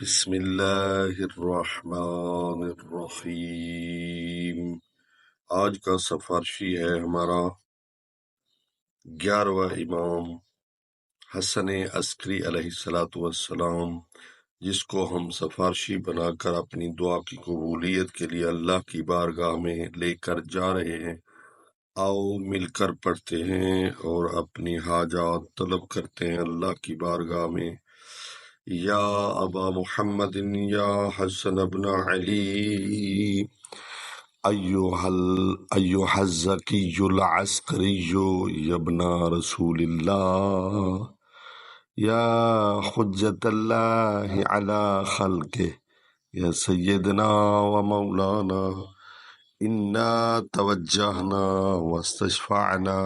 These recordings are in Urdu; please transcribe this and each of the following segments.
بسم اللہ الرحمن الرحیم۔ آج کا سفارشی ہے ہمارا 11واں امام حسن عسکری علیہ السلام، جس کو ہم سفارشی بنا کر اپنی دعا کی قبولیت کے لیے اللہ کی بارگاہ میں لے کر جا رہے ہیں۔ آؤ مل کر پڑھتے ہیں اور اپنی حاجات طلب کرتے ہیں اللہ کی بارگاہ میں۔ یا ابا محمد یا حسن ابن علی ایوہ الزکی العسکری یا ابن رسول اللہ یا حجت اللہ علی خلقہ یا سیدنا و مولانا انا توجہنا واستشفعنا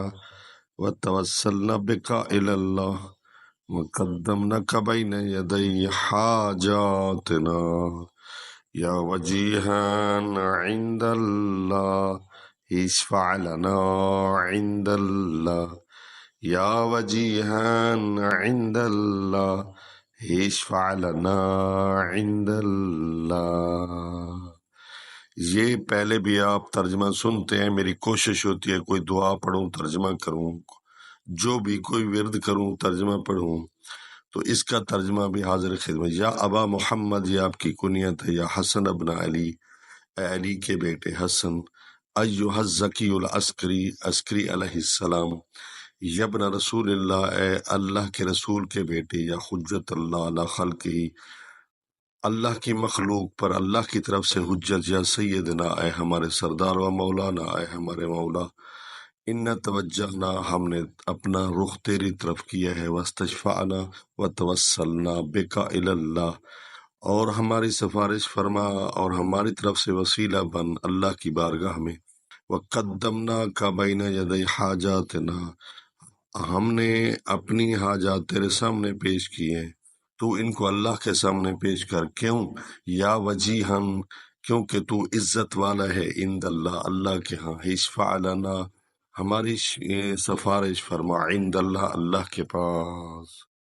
وتوسلنا بک الی اللہ وقدمناک بین یدی حاجاتنا یا وجیہا عند اللہ اشفع لنا عند اللہ یا وجیہا عند اللہ اشفع لنا عند اللہ۔ یہ پہلے بھی آپ ترجمہ سنتے ہیں، میری کوشش ہوتی ہے کوئی دعا پڑھوں ترجمہ کروں، جو بھی کوئی ورد کروں ترجمہ پڑھوں، تو اس کا ترجمہ بھی حاضر خدمت۔ یا ابا محمد، یہ آپ کی کنیت ہے، یا حسن ابن علی، اے علی کے بیٹے حسن، ایھا الزکی العسکری، عسکری علیہ السلام، یا ابن رسول اللہ، اے اللہ کے رسول کے بیٹے، یا حجت اللہ علی خلقہ، اللہ کی مخلوق پر اللہ کی طرف سے حجت، یا سیدنا، اے ہمارے سردار، و مولانا، اے ہمارے مولا، ان توجہنا، ہم نے اپنا رخ تیری طرف کیا ہے، واستشفعنا وتوسلنا بک الی اللہ، اور ہماری سفارش فرما اور ہماری طرف سے وسیلہ بن اللہ کی بارگاہ میں، وقدمناک بین یدی حاجاتنا، ہم نے اپنی حاجات تیرے سامنے پیش کی ہیں، تو ان کو اللہ کے سامنے پیش کر۔ کیوں؟ یا وجیہن، کیونکہ تو عزت والا ہے، عند اللہ، اللہ کے ہاں، اشفع لنا، ہماری سفارش فرما، عند اللہ، اللہ کے پاس۔